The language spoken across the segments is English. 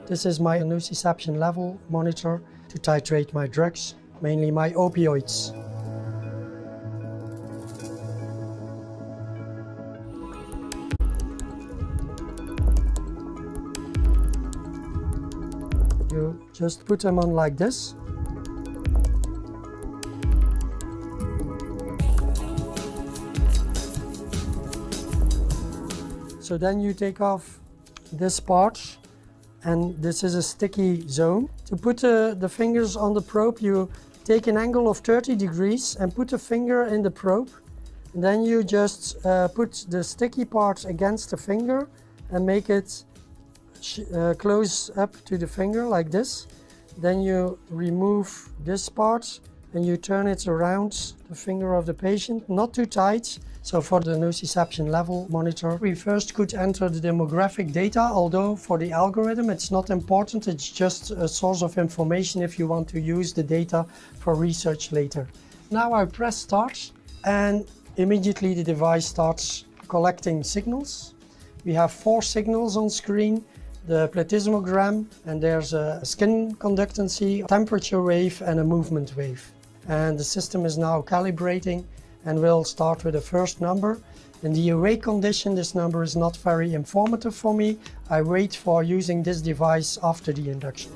This is my nociception level monitor to titrate my drugs, mainly my opioids. You just put them on like this. So then you take off this part, and this is a sticky zone. To put the fingers on the probe, you take an angle of 30 degrees and put a finger in the probe. And then you just put the sticky part against the finger and make it close up to the finger like this. Then you remove this part and you turn it around the finger of the patient, not too tight. So for the nociception level monitor, we first could enter the demographic data, although for the algorithm it's not important, it's just a source of information if you want to use the data for research later. Now I press start and immediately the device starts collecting signals. We have 4 signals on screen, the plethysmogram, and there's a skin conductancy, temperature wave and a movement wave. And the system is now calibrating, and we'll start with the first number. In the awake condition, this number is not very informative for me. I wait for using this device after the induction.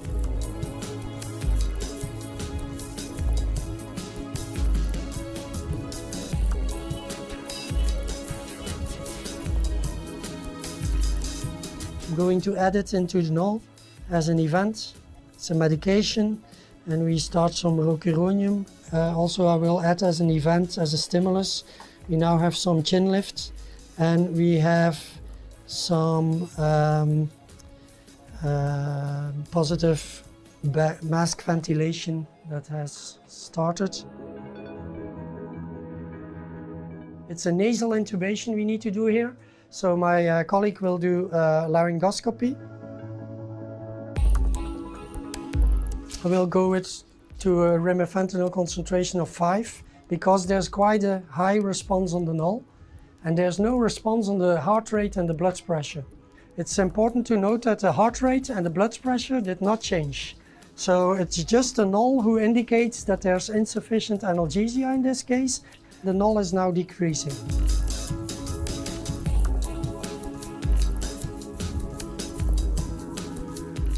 I'm going to add it into the null as an event. It's a medication, and we start some rocuronium. Also I will add as an event, as a stimulus. We now have some chin lift, and we have some positive mask ventilation that has started. It's a nasal intubation we need to do here, so my colleague will do laryngoscopy. I will go to a remifentanil concentration of 5 because there's quite a high response on the null and there's no response on the heart rate and the blood pressure. It's important to note that the heart rate and the blood pressure did not change. So it's just the null who indicates that there's insufficient analgesia in this case. The null is now decreasing.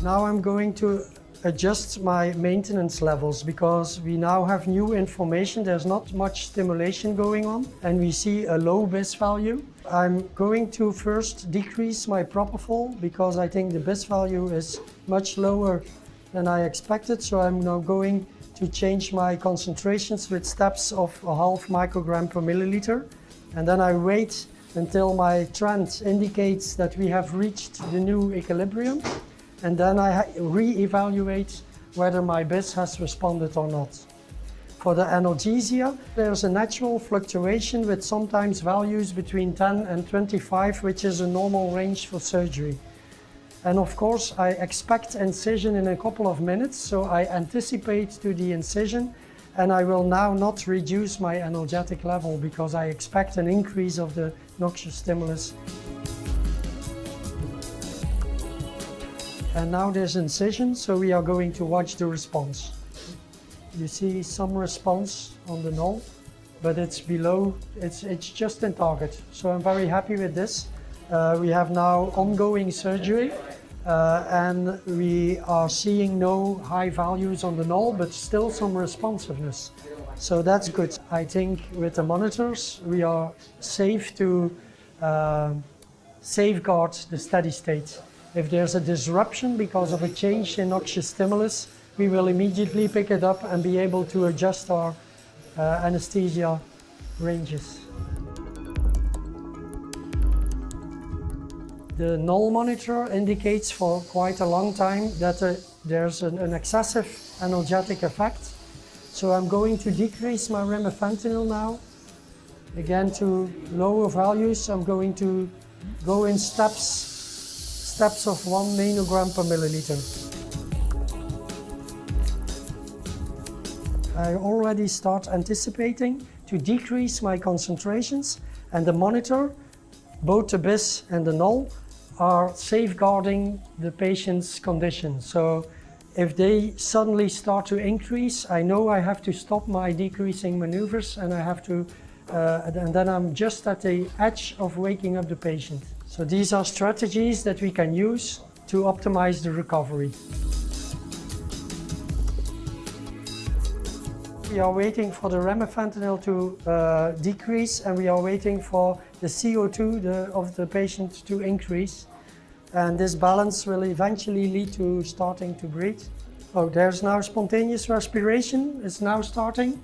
Now I'm going to adjust my maintenance levels because we now have new information. There's not much stimulation going on and we see a low BIS value. I'm going to first decrease my propofol because I think the BIS value is much lower than I expected. So I'm now going to change my concentrations with steps of 0.5 microgram per milliliter. And then I wait until my trend indicates that we have reached the new equilibrium. And then I re-evaluate whether my BIS has responded or not. For the analgesia, there's a natural fluctuation with sometimes values between 10 and 25, which is a normal range for surgery. And of course, I expect incision in a couple of minutes, so I anticipate to the incision, and I will now not reduce my analgetic level because I expect an increase of the noxious stimulus. And now there's incision, so we are going to watch the response. You see some response on the null, but it's below, it's just in target. So I'm very happy with this. We have now ongoing surgery and we are seeing no high values on the null, but still some responsiveness. So that's good. I think with the monitors, we are safe to safeguard the steady state. If there's a disruption because of a change in noxious stimulus, we will immediately pick it up and be able to adjust our anesthesia ranges. The null monitor indicates for quite a long time that there's an excessive analgetic effect. So I'm going to decrease my remifentanil now. Again, to lower values, I'm going to go in steps of 1 nanogram per milliliter. I already start anticipating to decrease my concentrations, and the monitor, both the BIS and the null, are safeguarding the patient's condition. So if they suddenly start to increase, I know I have to stop my decreasing maneuvers and I have to, and then I'm just at the edge of waking up the patient. So these are strategies that we can use to optimize the recovery. We are waiting for the remifentanil to decrease, and we are waiting for the CO2 of the patient to increase. And this balance will eventually lead to starting to breathe. Oh, there's now spontaneous respiration. It's now starting.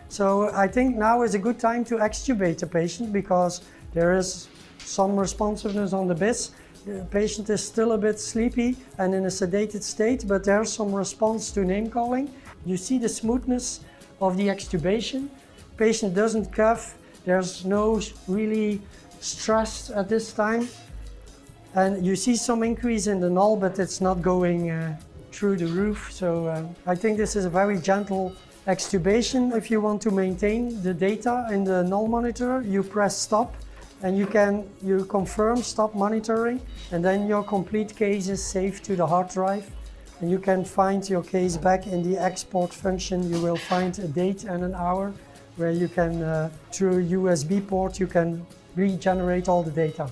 So I think now is a good time to extubate the patient because there is some responsiveness on the bits. The patient is still a bit sleepy and in a sedated state, but there's some response to name calling. You see the smoothness of the extubation. Patient doesn't cough. There's no really stress at this time. And you see some increase in the null, but it's not going through the roof. So I think this is a very gentle extubation. If you want to maintain the data in the null monitor, you press stop and you confirm stop monitoring, and then your complete case is saved to the hard drive. And you can find your case back in the export function. You will find a date and an hour where you can, through a USB port, you can regenerate all the data.